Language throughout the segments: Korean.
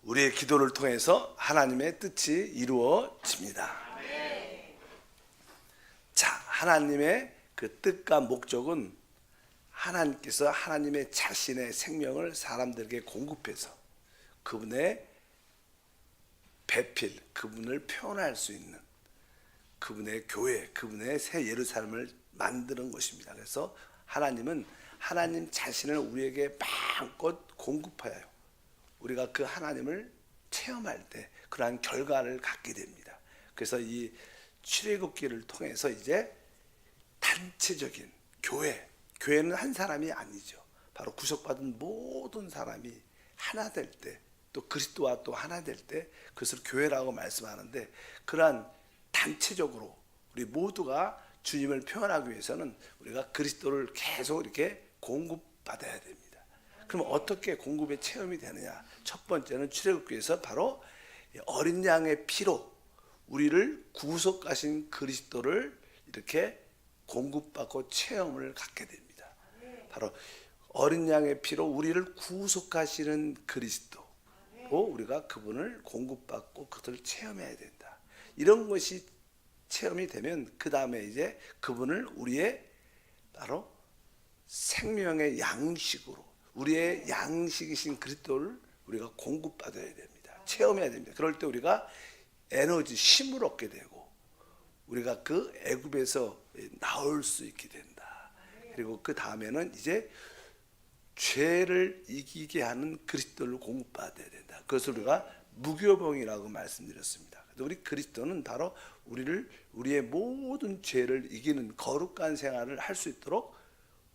우리의 기도를 통해서 하나님의 뜻이 이루어집니다. 자, 하나님의 그 뜻과 목적은 하나님께서 하나님의 자신의 생명을 사람들에게 공급해서 그분의 배필, 그분을 표현할 수 있는 그분의 교회, 그분의 새 예루살렘을 만드는 것입니다. 그래서 하나님은 하나님 자신을 우리에게 마음껏 공급하여 우리가 그 하나님을 체험할 때 그러한 결과를 갖게 됩니다. 그래서 이 출애굽기를 통해서 이제 단체적인 교회는 한 사람이 아니죠. 바로 구속받은 모든 사람이 하나 될 때, 또 그리스도와 또 하나 될 때 그것을 교회라고 말씀하는데, 그러한 단체적으로 우리 모두가 주님을 표현하기 위해서는 우리가 그리스도를 계속 이렇게 공급받아야 됩니다. 그럼 어떻게 공급의 체험이 되느냐? 첫 번째는 출애굽기에서 바로 어린 양의 피로 우리를 구속하신 그리스도를 이렇게 공급받고 체험을 갖게 됩니다. 바로 어린 양의 피로 우리를 구속하시는 그리스도, 우리가 그분을 공급받고 그것을 체험해야 된다. 이런 것이 체험이 되면 그 다음에 이제 그분을 우리의 바로 생명의 양식으로, 우리의 양식이신 그리스도를 우리가 공급받아야 됩니다. 체험해야 됩니다. 그럴 때 우리가 에너지, 힘을 얻게 되고 우리가 그 애굽에서 나올 수 있게 된다. 그리고 그 다음에는 이제 죄를 이기게 하는 그리스도를 공급받아야 된다. 그것을 우리가 무교병이라고 말씀드렸습니다. 우리 그리스도는 바로 우리의 모든 죄를 이기는 거룩한 생활을 할 수 있도록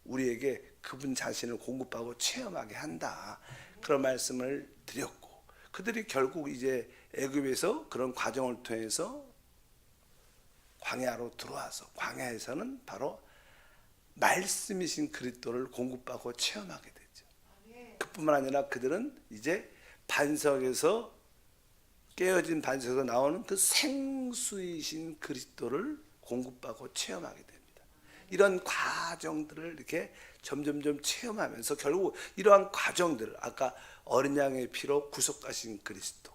우리에게 그분 자신을 공급하고 체험하게 한다. 그런 말씀을 드렸고, 그들이 결국 이제 애굽에서 그런 과정을 통해서 광야로 들어와서 광야에서는 바로 말씀이신 그리스도를 공급받고 체험하게 되죠. 그뿐만 아니라 그들은 이제 반석에서 깨어진 반석에서 나오는 그 생수이신 그리스도를 공급받고 체험하게 됩니다. 이런 과정들을 이렇게 점점점 체험하면서 결국 이러한 과정들을, 아까 어린 양의 피로 구속하신 그리스도,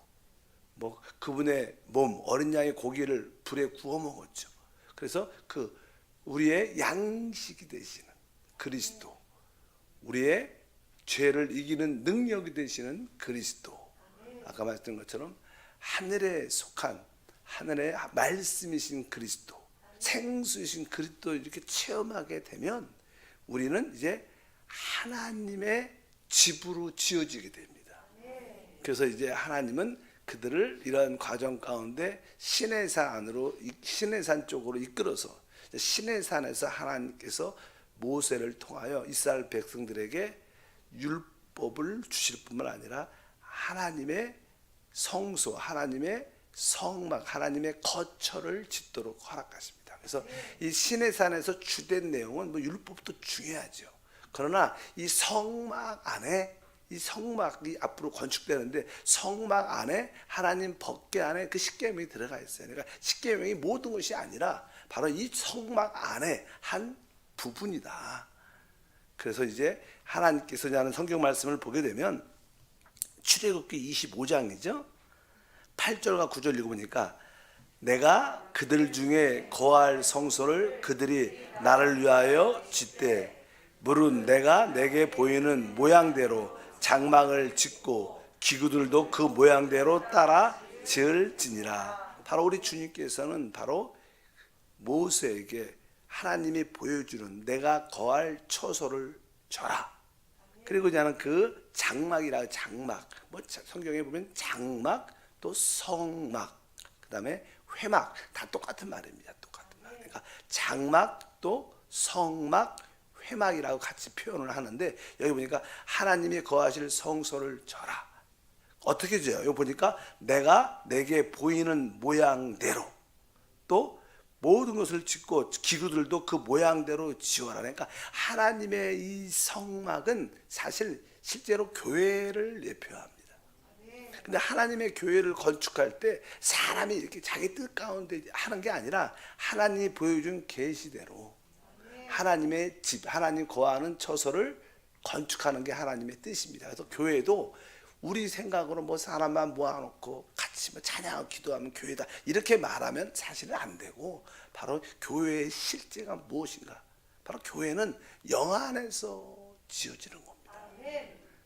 그분의 몸, 어린 양의 고기를 불에 구워 먹었죠. 그래서 그 우리의 양식이 되시는 그리스도, 우리의 죄를 이기는 능력이 되시는 그리스도, 아까 말씀드린 것처럼 하늘에 속한 하늘의 말씀이신 그리스도, 생수이신 그리스도 이렇게 체험하게 되면 우리는 이제 하나님의 집으로 지어지게 됩니다. 그래서 이제 하나님은 그들을 이러한 과정 가운데 시내산 쪽으로 이끌어서, 시내산에서 하나님께서 모세를 통하여 이스라엘 백성들에게 율법을 주실 뿐만 아니라 하나님의 성소, 하나님의 성막, 하나님의 거처를 짓도록 허락하십니다. 그래서 이 시내산에서 주된 내용은 율법도 중요하죠. 그러나 이 성막 안에, 이 성막이 앞으로 건축되는데 성막 안에 하나님 법궤 안에 그 십계명이 들어가 있어요. 그러니까 십계명이 모든 것이 아니라 바로 이 성막 안에 한 부분이다. 그래서 이제 하나님께서 하는 성경 말씀을 보게 되면 출애굽기 25장이죠. 8절과 9절 읽어보니까 내가 그들 중에 거할 성소를 그들이 나를 위하여 짓되 물은 내가 내게 보이는 모양대로 장막을 짓고 기구들도 그 모양대로 따라 지을지니라. 바로 우리 주님께서는 바로 모세에게 하나님이 보여주는 내가 거할 처소를 져라. 그리고 나는 그 장막이라, 장막, 성경에 보면 장막, 또 성막, 그 다음에 회막, 다 똑같은 말입니다. 똑같은 말. 그러니까 장막, 또 성막, 회막이라고 같이 표현을 하는데, 여기 보니까 하나님이 거하실 성소를 져라. 어떻게 져요? 여기 보니까 내가 내게 보이는 모양대로, 또 모든 것을 짓고 기구들도 그 모양대로 지어라. 그러니까 하나님의 이 성막은 사실 실제로 교회를 예표합니다. 근데 하나님의 교회를 건축할 때 사람이 이렇게 자기 뜻 가운데 하는 게 아니라 하나님이 보여준 계시대로 하나님의 집, 하나님 거하는 처소를 건축하는 게 하나님의 뜻입니다. 그래서 교회도 우리 생각으로 뭐 사람만 모아놓고 같이 뭐 찬양하고 기도하면 교회다 이렇게 말하면 사실은 안 되고, 바로 교회의 실제가 무엇인가? 바로 교회는 영 안에서 지어지는 겁니다.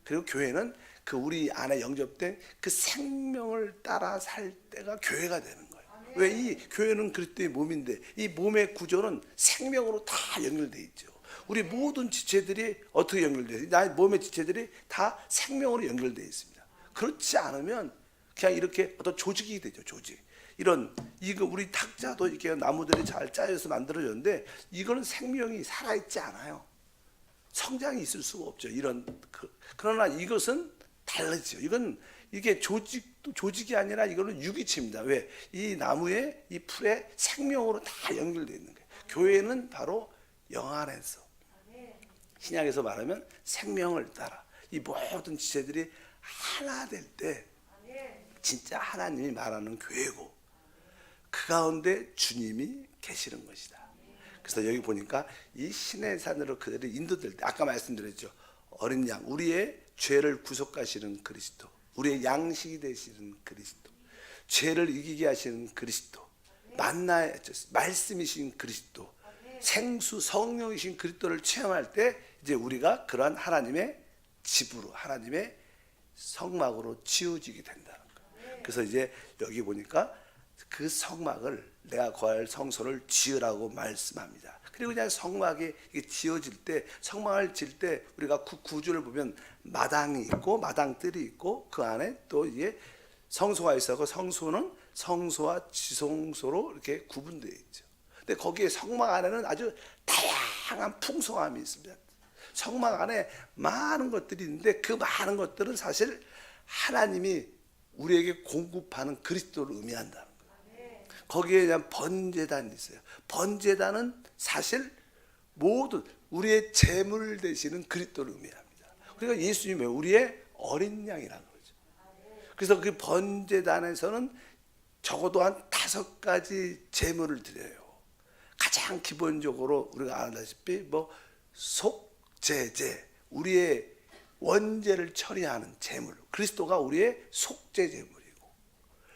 그리고 교회는 그 우리 안에 영접된 그 생명을 따라 살 때가 교회가 되는 거예요. 왜? 이 교회는 그리스도의 몸인데 이 몸의 구조는 생명으로 다 연결돼 있죠. 우리 모든 지체들이 어떻게 연결돼 있어요? 나의 몸의 지체들이 다 생명으로 연결돼 있습니다. 그렇지 않으면 그냥 이렇게 어떤 조직이 되죠. 조직. 이런 이거 우리 탁자도 이렇게 나무들이 잘 짜여서 만들어졌는데 이거는 생명이 살아있지 않아요. 성장이 있을 수가 없죠. 이런 그러나 이것은 다르죠. 이게 조직이 아니라 이거는 유기체입니다. 왜? 이 나무에 이 풀에 생명으로 다 연결되어 있는 거예요. 교회는 바로 영 안에서, 신약에서 말하면 생명을 따라 이 모든 지체들이 하나 될 때 진짜 하나님이 말하는 교회고, 그 가운데 주님이 계시는 것이다. 그래서 여기 보니까 이 신의 산으로 그들을 인도될 때, 아까 말씀드렸죠. 어린 양, 우리의 죄를 구속하시는 그리스도, 우리의 양식이 되시는 그리스도, 죄를 이기게 하시는 그리스도, 만나의 말씀이신 그리스도, 생수 성령이신 그리스도를 체험할 때 이제 우리가 그러한 하나님의 집으로, 하나님의 성막으로 지어지게 된다는 거예요. 그래서 이제 여기 보니까 그 성막을, 내가 거할 성소를 지으라고 말씀합니다. 그리고 그냥 성막이 지어질 때, 성막을 지을 때 우리가 그 구조를 보면 마당이 있고 마당들이 있고 그 안에 또 이게 성소가 있어서 성소는 성소와 지성소로 이렇게 구분되어 있죠. 근데 거기에 성막 안에는 아주 다양한 풍성함이 있습니다. 성막 안에 많은 것들이 있는데 그 많은 것들은 사실 하나님이 우리에게 공급하는 그리스도를 의미한다는 거예요. 거기에 대한 번제단이 있어요. 번제단은 사실 모든 우리의 제물 되시는 그리스도를 의미합니다. 그러니까 예수님이 우리의 어린 양이라는 거죠. 그래서 그 번제단에서는 적어도 한 5가지 제물을 드려요. 가장 기본적으로 우리가 아다시피 뭐 속죄제, 우리의 원죄를 처리하는 제물, 그리스도가 우리의 속죄 제물이고,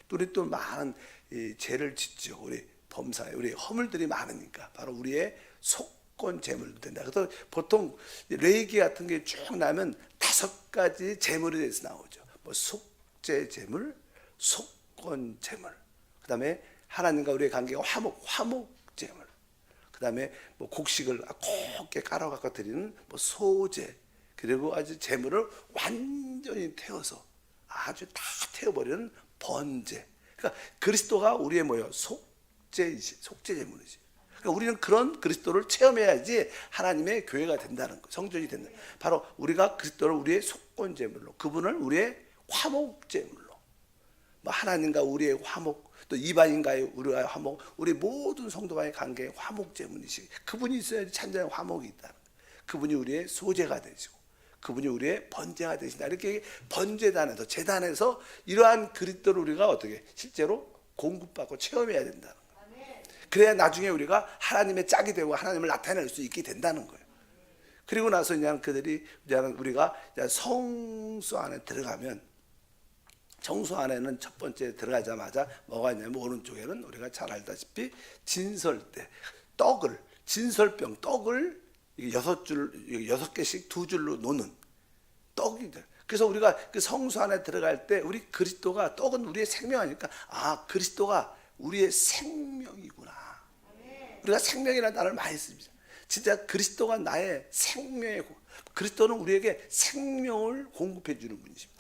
또 우리 또 많은 이 죄를 짓죠. 우리 범사에 우리 허물들이 많으니까 바로 우리의 속건 제물도 된다. 그래서 보통 레이기 같은 게 쭉 나면 5가지 제물에 대해서 나오죠. 뭐 속죄 제물, 속건 제물, 그다음에 하나님과 우리의 관계가 화목 제물, 그다음에 뭐 곡식을 곱게 깔아 갖고 드리는 뭐 소제, 그리고 아주 제물을 완전히 태워서 아주 다 태워버리는 번제. 그러니까 그리스도가 우리의 뭐예요? 속죄 제물이지. 그러니까 우리는 그런 그리스도를 체험해야지 하나님의 교회가 된다는 거, 성전이 된다. 바로 우리가 그리스도를 우리의 속건 제물로, 그분을 우리의 화목 제물로, 뭐 하나님과 우리의 화목, 또 이방인과의 우리와의 화목, 우리 모든 성도와의 관계의 화목 제물이시. 그분이 있어야지 참된 화목이 있다는 거. 그분이 우리의 소재가 되시고, 그분이 우리의 번제가 되신다. 이렇게 번제단에서, 제단에서 이러한 그리스도를 우리가 어떻게 실제로 공급받고 체험해야 된다는 거예요. 그래야 나중에 우리가 하나님의 짝이 되고 하나님을 나타낼 수 있게 된다는 거예요. 그리고 나서 그냥 그들이 우리가 성소 안에 들어가면, 성소 안에는 첫 번째 들어가자마자 뭐가 있냐면 오른쪽에는 우리가 잘 알다시피 진설대, 진설병 떡을 6개씩 2줄로 놓는 떡이 돼. 그래서 우리가 그 성소 안에 들어갈 때 우리 그리스도가, 떡은 우리의 생명 아니까, 아, 그리스도가 우리의 생명이구나. 우리가 생명이라는 단어를 많이 씁니다. 진짜 그리스도가 나의 생명의, 그리스도는 우리에게 생명을 공급해 주는 분이십니다.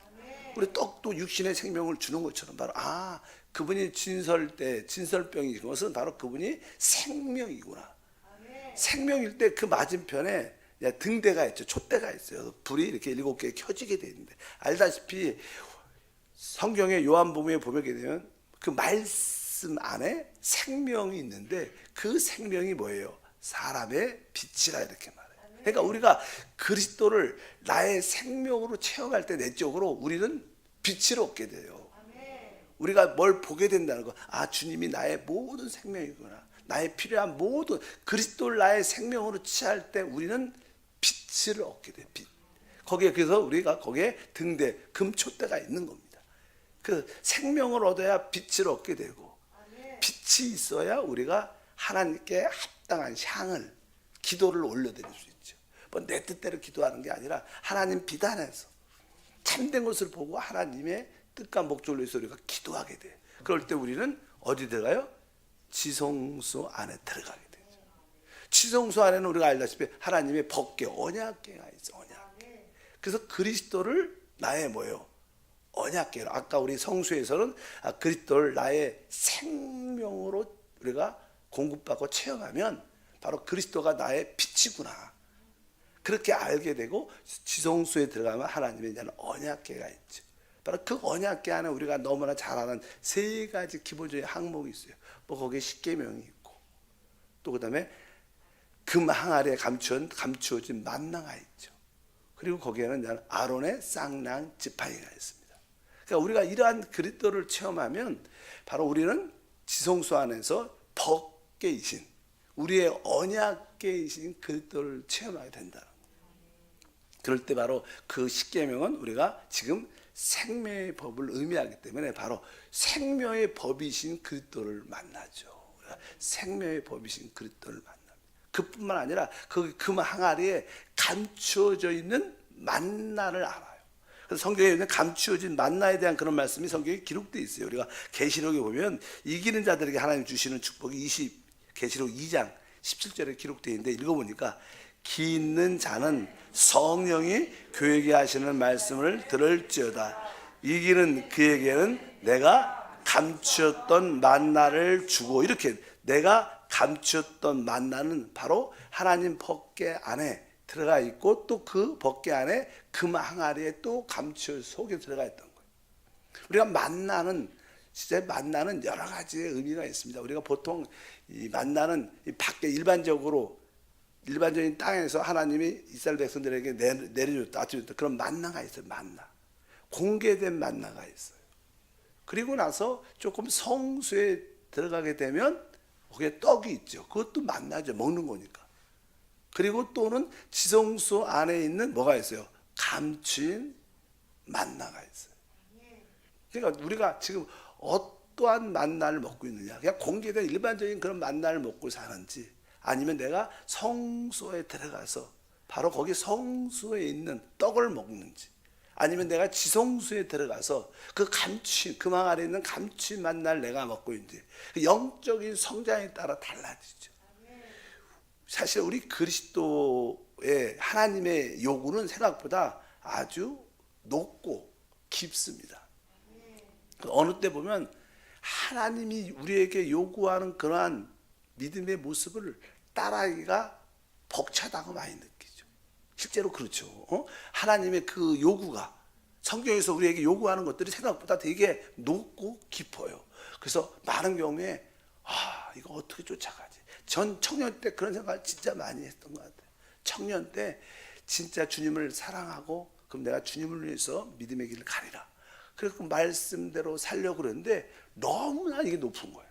우리 떡도 육신의 생명을 주는 것처럼 바로 그분이 진설병이, 그것은 바로 그분이 생명이구나. 생명일 때 그 맞은편에 등대가 있죠. 촛대가 있어요. 불이 이렇게 7개 켜지게 되어 있는데, 알다시피 성경의 요한복음에 보게 되면 그 말씀 안에 생명이 있는데 그 생명이 뭐예요? 사람의 빛이라 이렇게 말해요. 그러니까 우리가 그리스도를 나의 생명으로 체험할 때 내적으로 우리는 빛을 얻게 돼요. 우리가 뭘 보게 된다는 거, 주님이 나의 모든 생명이구나. 나의 필요한 모든 그리스도를 나의 생명으로 취할 때 우리는 빛을 얻게 돼. 빛. 거기에 그래서 우리가 거기에 등대 금촛대가 있는 겁니다. 그 생명을 얻어야 빛을 얻게 되고 빛이 있어야 우리가 하나님께 합당한 향을 기도를 올려드릴 수 있죠. 뭐 내 뜻대로 기도하는 게 아니라 하나님 빛 안에서 참된 것을 보고 하나님의 뜻과 목적을 위해서 우리가 기도하게 돼. 그럴 때 우리는 어디 들어가요? 지성소 안에 들어가게 되죠. 지성소 안에는 우리가 알다시피 하나님의 법궤 언약궤가 있어. 언약궤. 그래서 그리스도를 나의 뭐예요? 언약궤로. 아까 우리 성수에서는 그리스도를 나의 생명으로 우리가 공급받고 체험하면 바로 그리스도가 나의 빛이구나. 그렇게 알게 되고 지성소에 들어가면 하나님의 이제는 언약궤가 있죠. 바로 그 언약궤 안에 우리가 너무나 잘 아는 세 가지 기본적인 항목이 있어요. 뭐 거기에 십계명이 있고 또 그다음에 금 항아리에 감추어진 만나가 있죠. 그리고 거기에는 이제 아론의 쌍랑 지팡이가 있습니다. 그러니까 우리가 이러한 그리스도를 체험하면 바로 우리는 지성소 안에서 법궤이신 우리의 언약궤이신 그리스도를 체험하게 된다. 그럴 때 바로 그 십계명은 우리가 지금 생명의 법을 의미하기 때문에 바로 생명의 법이신 그리스도를 만나죠. 생명의 법이신 그리스도를 만납니다. 그뿐만 아니라 그 금 항아리에 감추어져 있는 만나를 알아요. 그래서 성경에 있는 감추어진 만나에 대한 그런 말씀이 성경에 기록되어 있어요. 우리가 계시록에 보면 이기는 자들에게 하나님 주시는 축복이 계시록 2장 17절에 기록되어 있는데 읽어보니까 기 있는 자는 성령이 그에게 하시는 말씀을 들을지어다. 이기는 그에게는 내가 감추었던 만나를 주고, 이렇게 내가 감추었던 만나는 바로 하나님 법궤 안에 들어가 있고 또 그 법궤 안에 금 항아리에 또 감추어 속에 들어가 있던 거예요. 우리가 만나는 진짜 만나는 여러 가지의 의미가 있습니다. 우리가 보통 이 만나는 밖에 일반적인 땅에서 하나님이 이스라엘 백성들에게 내려줬다, 아침부터 그런 만나가 있어요. 만나, 공개된 만나가 있어요. 그리고 나서 조금 성수에 들어가게 되면 거기에 떡이 있죠. 그것도 만나죠. 먹는 거니까. 그리고 또는 지성소 안에 있는 뭐가 있어요? 감추인 만나가 있어요. 그러니까 우리가 지금 어떠한 만나를 먹고 있느냐, 그냥 공개된 일반적인 그런 만나를 먹고 사는지, 아니면 내가 성소에 들어가서 바로 거기 성소에 있는 떡을 먹는지, 아니면 내가 지성소에 들어가서 그 감추인 금왕 아래 있는 감추인 만나를 내가 먹고 있는지, 그 영적인 성장에 따라 달라지죠. 사실 우리 그리스도의 하나님의 요구는 생각보다 아주 높고 깊습니다. 어느 때 보면 하나님이 우리에게 요구하는 그러한 믿음의 모습을 따라하기가 벅차다고 많이 느끼죠. 실제로 그렇죠. 하나님의 그 요구가 성경에서 우리에게 요구하는 것들이 생각보다 되게 높고 깊어요. 그래서 많은 경우에 이거 어떻게 쫓아가지? 전 청년 때 그런 생각을 진짜 많이 했던 것 같아요. 청년 때 진짜 주님을 사랑하고 그럼 내가 주님을 위해서 믿음의 길을 가리라. 그래서 그 말씀대로 살려고 그랬는데 너무나 이게 높은 거예요.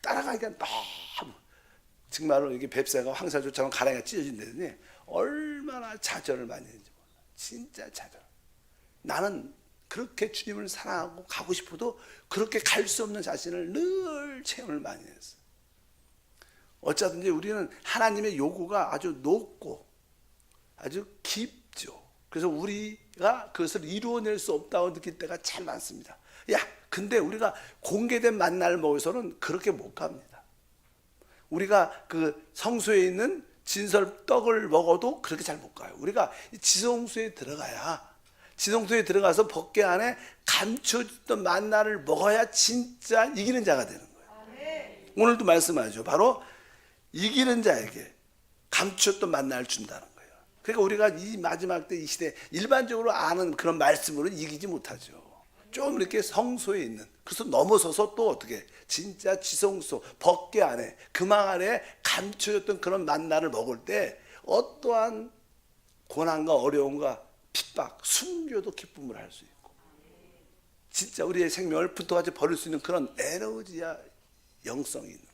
따라가기가 너무, 정말로 이게 뱁새가 황사조처럼 가랑이가 찢어진다더니 얼마나 좌절을 많이 했는지 몰라. 진짜 좌절. 나는 그렇게 주님을 사랑하고 가고 싶어도 그렇게 갈 수 없는 자신을 늘 체험을 많이 했어요. 어쩌든지 우리는 하나님의 요구가 아주 높고 아주 깊죠. 그래서 우리가 그것을 이루어낼 수 없다고 느낄 때가 참 많습니다. 근데 우리가 공개된 만나를 먹어서는 그렇게 못 갑니다. 우리가 그 성소에 있는 진설 떡을 먹어도 그렇게 잘 못 가요. 우리가 지성소에 들어가야, 지성소에 들어가서 법궤 안에 감춰졌던 만나를 먹어야 진짜 이기는 자가 되는 거예요. 오늘도 말씀하죠. 바로 이기는 자에게 감추었던 만나를 준다는 거예요. 그러니까 우리가 이 마지막 때 이 시대 일반적으로 아는 그런 말씀으로는 이기지 못하죠. 좀 이렇게 성소에 있는, 그래서 넘어서서 또 어떻게 진짜 지성소 법궤 안에 금왕 안에 감춰졌던 그런 만나를 먹을 때 어떠한 고난과 어려움과 핍박, 순교도 기쁨을 할 수 있고, 진짜 우리의 생명을 부터같이 버릴 수 있는 그런 에너지와 영성이 있는.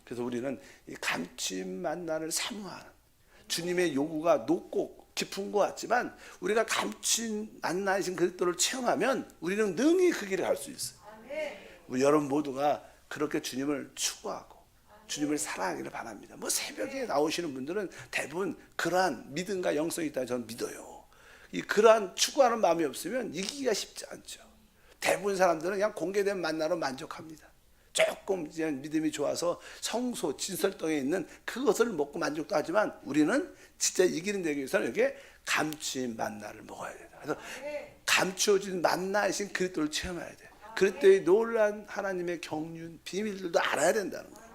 그래서 우리는 이 감추인 만나를 사모하는, 주님의 요구가 높고 깊은 것 같지만 우리가 감춘 만나신 그리스도를 체험하면 우리는 능히 그 길을 갈 수 있어요. 우리 여러분 모두가 그렇게 주님을 추구하고 주님을 사랑하기를 바랍니다. 뭐 새벽에 나오시는 분들은 대부분 그러한 믿음과 영성이 있다고 저는 믿어요. 이 그러한 추구하는 마음이 없으면 이기기가 쉽지 않죠. 대부분 사람들은 그냥 공개된 만나로 만족합니다. 조금 이제 믿음이 좋아서 성소 진설동에 있는 그것을 먹고 만족도 하지만 우리는 진짜 이기는 되기 위해서는 여기에 감추인 만나를 먹어야 돼요. 그래서 감추어진 만나이신 그리스도를 체험해야 돼요. 그리스도의 놀란 하나님의 경륜 비밀들도 알아야 된다는 거예요.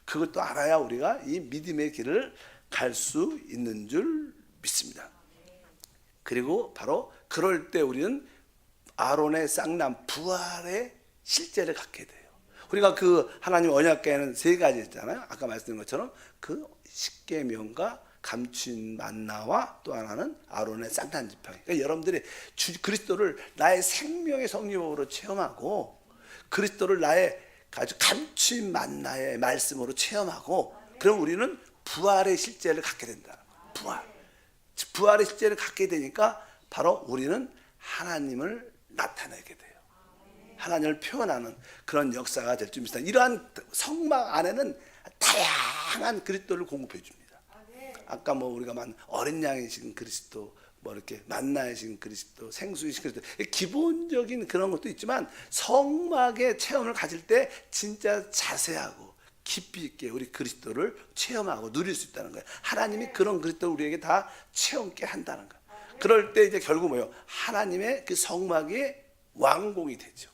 그것도 알아야 우리가 이 믿음의 길을 갈 수 있는 줄 믿습니다. 그리고 바로 그럴 때 우리는 아론의 쌍난 부활의 실제를 갖게 돼요. 우리가 그 하나님 언약궤에는 세 가지 있잖아요. 아까 말씀드린 것처럼 그 십계명과 감춘 만나와 또 하나는 아론의 쌍난 지팡이. 그러니까 여러분들이 그리스도를 나의 생명의 성령으로 체험하고 그리스도를 나의 아주 감춘 만나의 말씀으로 체험하고 그럼 우리는 부활의 실제를 갖게 된다는 거예요. 부활의 실제를 갖게 되니까 바로 우리는 하나님을 나타내게 돼요. 하나님을 표현하는 그런 역사가 될 줄 믿습니다. 이러한 성막 안에는 다양한 그리스도를 공급해 줍니다. 아까 뭐 우리가 어린 양이신 그리스도, 뭐 이렇게 만나이신 그리스도, 생수이신 그리스도, 기본적인 그런 것도 있지만 성막의 체험을 가질 때 진짜 자세하고 깊이 있게 우리 그리스도를 체험하고 누릴 수 있다는 거예요. 하나님이 그런 그리스도를 우리에게 다 체험케 한다는 거예요. 그럴 때 이제 결국 뭐예요? 하나님의 그 성막이 완공이 되죠.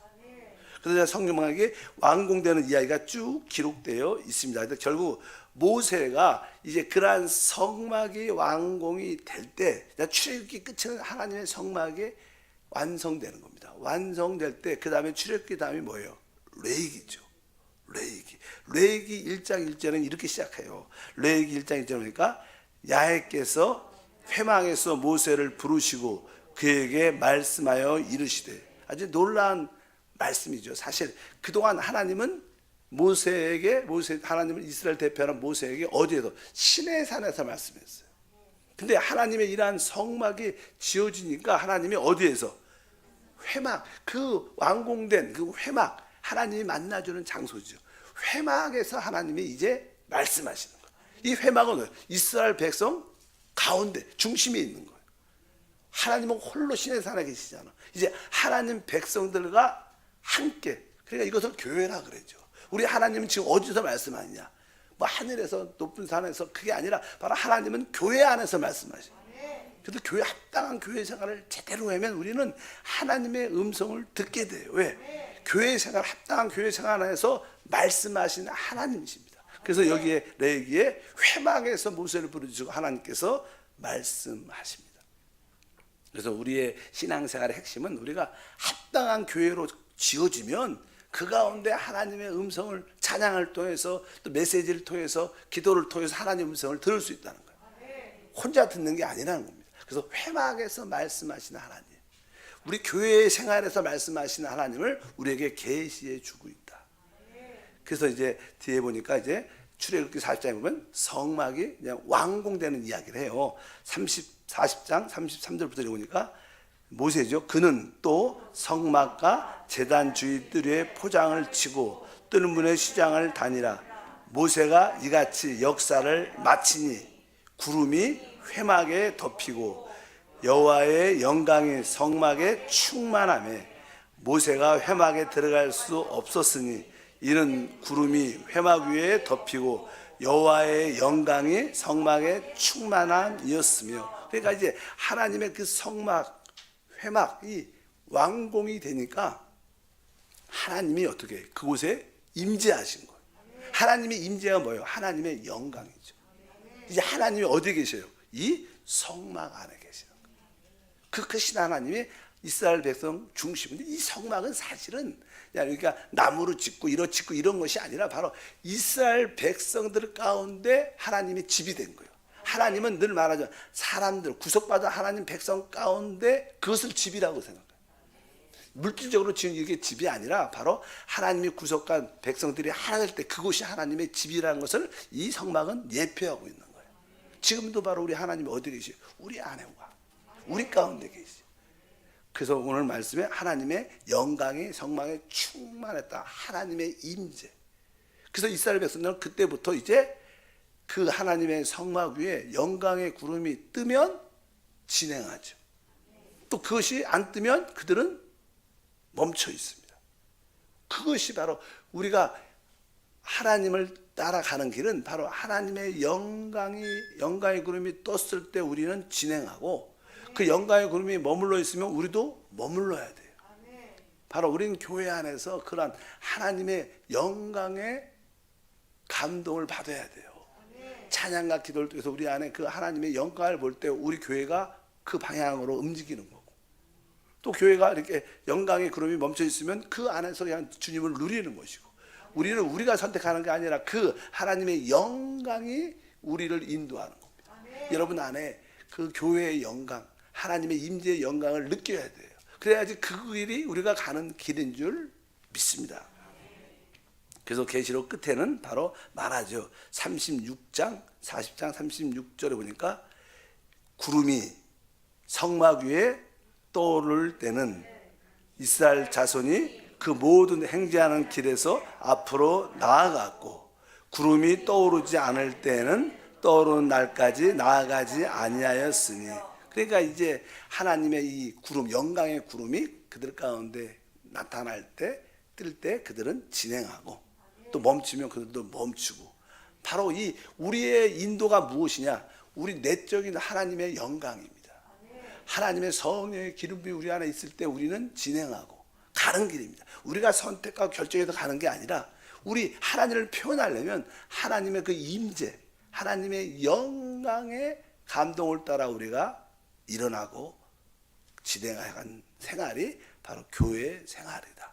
그래서 성막이 완공되는 이야기가 쭉 기록되어 있습니다. 그래서 결국 모세가 이제 그러한 성막이 완공이 될 때, 출애굽기 끝에는 하나님의 성막이 완성되는 겁니다. 완성될 때 그 다음에 출애굽기 다음이 뭐예요? 레위기죠. 레위기 1장 1절은 이렇게 시작해요. 레위기 1장 1절 보니까 야훼께서 회막에서 모세를 부르시고 그에게 말씀하여 이르시되, 아주 놀라운 말씀이죠. 사실 그동안 하나님은 하나님을 이스라엘 대표하는 모세에게 어디에서? 시내산에서 말씀했어요. 근데 하나님의 이러한 성막이 지어지니까 하나님이 어디에서? 회막, 그 완공된 그 회막, 하나님이 만나주는 장소죠. 회막에서 하나님이 이제 말씀하시는 거예요. 이 회막은 이스라엘 백성 가운데 중심에 있는 거예요. 하나님은 홀로 시내산에 계시잖아. 이제 하나님 백성들과 함께, 그러니까 이것을 교회라 그러죠. 우리 하나님은 지금 어디서 말씀하느냐? 뭐 하늘에서 높은 산에서, 그게 아니라 바로 하나님은 교회 안에서 말씀하셔요. 그래서 교회 합당한 교회 생활을 제대로 하면 우리는 하나님의 음성을 듣게 돼요. 왜? 교회 생활, 합당한 교회 생활 안에서 말씀하시는 하나님이십니다. 그래서 여기에 레위기에 회막에서 모세를 부르시고 하나님께서 말씀하십니다. 그래서 우리의 신앙생활의 핵심은 우리가 합당한 교회로 지어지면 그 가운데 하나님의 음성을 찬양을 통해서 또 메시지를 통해서 기도를 통해서 하나님의 음성을 들을 수 있다는 거예요. 혼자 듣는 게 아니라는 겁니다. 그래서 회막에서 말씀하시는 하나님, 우리 교회 생활에서 말씀하시는 하나님을 우리에게 계시해 주고 있다. 그래서 이제 뒤에 보니까 이제 출애굽기 40장에 보면 성막이 그냥 완공되는 이야기를 해요. 40장 33절부터 보니까 모세죠. 그는 또 성막과 제단 주위 뜰에 포장을 치고 뜨는 문의 시장을 다니라. 모세가 이같이 역사를 마치니 구름이 회막에 덮이고 여호와의 영광이 성막에 충만하며 모세가 회막에 들어갈 수 없었으니 이는 구름이 회막 위에 덮이고 여호와의 영광이 성막에 충만함이었으며. 그러니까 이제 하나님의 그 성막, 회막이 완공이 되니까 하나님이 어떻게 그곳에 임재하신 거예요. 하나님의 임재가 뭐예요? 하나님의 영광이죠. 이제 하나님이 어디에 계셔요? 이 성막 안에 계시는 거예요. 그 크신 하나님이 이스라엘 백성 중심인데, 이 성막은 사실은 그러니까 나무로 짓고 이런 것이 아니라 바로 이스라엘 백성들 가운데 하나님의 집이 된 거예요. 하나님은 늘 말하죠. 사람들, 구속받은 하나님 백성 가운데 그것을 집이라고 생각해요. 물질적으로 지은 이게 집이 아니라 바로 하나님이 구속한 백성들이 하나 될 때 그곳이 하나님의 집이라는 것을 이 성막은 예표하고 있는 거예요. 지금도 바로 우리 하나님이 어디 계시요? 우리 안에와 우리 가운데 계시요. 그래서 오늘 말씀에 하나님의 영광이 성막에 충만했다. 하나님의 임재. 그래서 이스라엘 백성들은 그때부터 이제 그 하나님의 성막 위에 영광의 구름이 뜨면 진행하죠. 또 그것이 안 뜨면 그들은 멈춰 있습니다. 그것이 바로 우리가 하나님을 따라가는 길은 바로 하나님의 영광의 구름이 떴을 때 우리는 진행하고, 그 영광의 구름이 머물러 있으면 우리도 머물러야 돼요. 바로 우리는 교회 안에서 그러한 하나님의 영광의 감동을 받아야 돼요. 찬양과 기도를 통해서 우리 안에 그 하나님의 영광을 볼 때 우리 교회가 그 방향으로 움직이는 거고, 또 교회가 이렇게 영광의 구름이 멈춰 있으면 그 안에서 그냥 주님을 누리는 것이고, 우리는 우리가 선택하는 게 아니라 그 하나님의 영광이 우리를 인도하는 겁니다. 여러분 안에 그 교회의 영광, 하나님의 임재의 영광을 느껴야 돼요. 그래야지 그 길이 우리가 가는 길인 줄 믿습니다. 그래서 계시록 끝에는 바로 말하죠. 36장 40장 36절에 보니까 구름이 성막 위에 떠오를 때는 이스라엘 자손이 그 모든 행진하는 길에서 앞으로 나아갔고, 구름이 떠오르지 않을 때는 떠오르는 날까지 나아가지 아니하였으니. 그러니까 이제 하나님의 이 구름, 영광의 구름이 그들 가운데 나타날 때, 뜰 때 그들은 진행하고, 또 멈추면 그들도 멈추고. 바로 이 우리의 인도가 무엇이냐? 우리 내적인 하나님의 영광입니다. 하나님의 성령의 기름이 우리 안에 있을 때 우리는 진행하고 가는 길입니다. 우리가 선택과 결정해서 가는 게 아니라, 우리 하나님을 표현하려면 하나님의 그 임재, 하나님의 영광의 감동을 따라 우리가 일어나고 진행하는 생활이 바로 교회의 생활이다.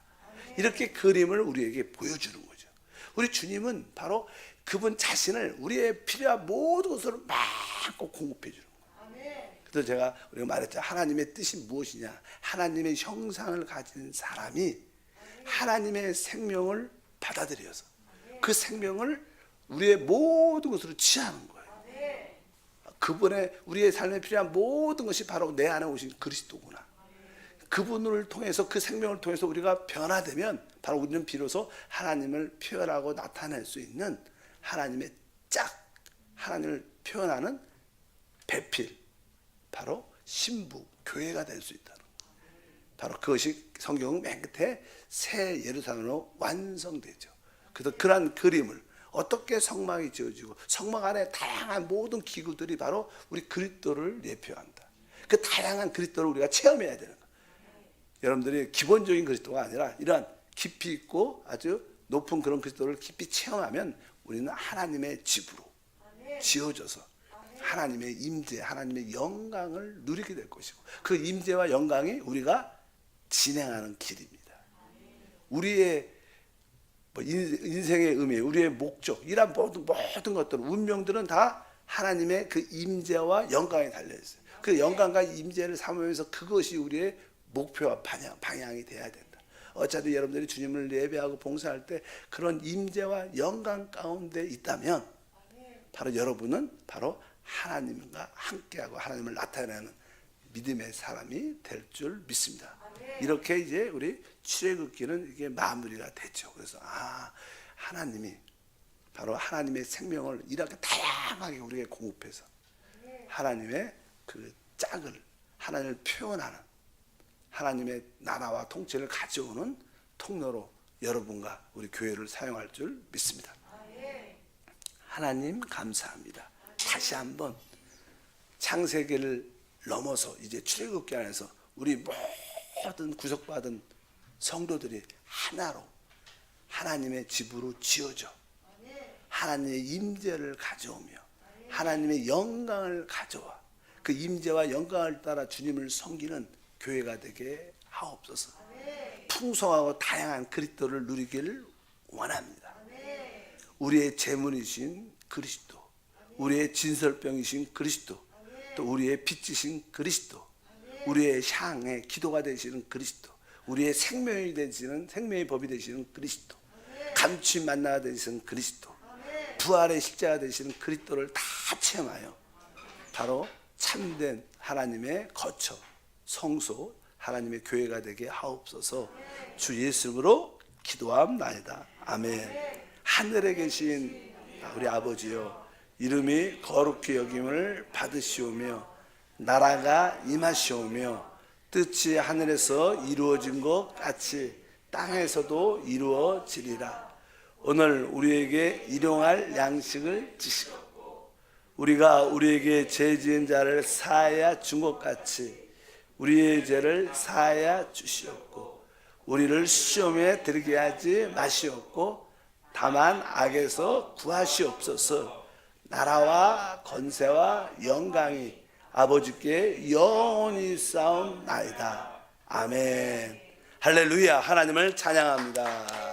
이렇게 그림을 우리에게 보여주는 거죠. 우리 주님은 바로 그분 자신을 우리의 필요한 모든 것으로 마음껏 공급해 주는 거예요. 그래서 제가 우리가 말했죠. 하나님의 뜻이 무엇이냐? 하나님의 형상을 가진 사람이 하나님의 생명을 받아들여서 그 생명을 우리의 모든 것으로 취하는 거예요. 그분의 우리의 삶에 필요한 모든 것이 바로 내 안에 오신 그리스도구나. 그분을 통해서, 그 생명을 통해서 우리가 변화되면 바로 우리는 비로소 하나님을 표현하고 나타낼 수 있는 하나님의 하나님을 표현하는 배필, 바로 신부, 교회가 될 수 있다는 거예요. 바로 그것이 성경 맨 끝에 새 예루살렘으로 완성되죠. 그래서 그러한 그림을 어떻게 성막이 지어지고 성막 안에 다양한 모든 기구들이 바로 우리 그리스도를 예표한다. 그 다양한 그리스도를 우리가 체험해야 되는 거예요. 여러분들이 기본적인 그리스도가 아니라 이러한 깊이 있고 아주 높은 그런 그리스도를 깊이 체험하면 우리는 하나님의 집으로 지어져서 하나님의 임재, 하나님의 영광을 누리게 될 것이고, 그 임재와 영광이 우리가 진행하는 길입니다. 우리의 인생의 의미, 우리의 목적, 이런 모든 것들, 운명들은 다 하나님의 그 임재와 영광에 달려있어요. 그 영광과 임재를 삼으면서 그것이 우리의 목표와 방향이 돼야 된다. 어차피 여러분들이 주님을 예배하고 봉사할 때 그런 임재와 영광 가운데 있다면 바로 여러분은 바로 하나님과 함께하고 하나님을 나타내는 믿음의 사람이 될 줄 믿습니다. 이렇게 이제 우리 출애굽기는 이게 마무리가 됐죠. 그래서 하나님이 바로 하나님의 생명을 이렇게 다양하게 우리에게 공급해서 하나님의 그 짝을, 하나님을 표현하는 하나님의 나라와 통치를 가져오는 통로로 여러분과 우리 교회를 사용할 줄 믿습니다. 하나님 감사합니다. 다시 한번 창세기를 넘어서 이제 출애굽기 안에서 우리 모든 구속받은 성도들이 하나로 하나님의 집으로 지어져 하나님의 임재를 가져오며 하나님의 영광을 가져와 그 임재와 영광을 따라 주님을 섬기는 교회가 되게 하옵소서. 풍성하고 다양한 그리스도를 누리기를 원합니다. 우리의 재물이신 그리스도, 우리의 진설병이신 그리스도, 또 우리의 빛이신 그리스도, 우리의 향의 기도가 되시는 그리스도, 우리의 생명이 되시는 생명의 법이 되시는 그리스도, 감추인 만나가 되시는 그리스도, 부활의 십자가 되시는 그리스도를 다 체험하여 바로 참된 하나님의 거처, 성소, 하나님의 교회가 되게 하옵소서. 주 예수로 기도함나이다. 아멘. 하늘에 계신 우리 아버지여, 이름이 거룩히 여김을 받으시오며 나라가 임하시오며 뜻이 하늘에서 이루어진 것 같이 땅에서도 이루어지리라. 오늘 우리에게 일용할 양식을 주시고 우리가 우리에게 죄 지은 자를 사하여 준 것 같이 우리의 죄를 사하여 주시옵고 우리를 시험에 들게 하지 마시옵고 다만 악에서 구하시옵소서. 나라와 권세와 영광이 아버지께 영원히 싸움나이다. 아멘. 할렐루야. 하나님을 찬양합니다.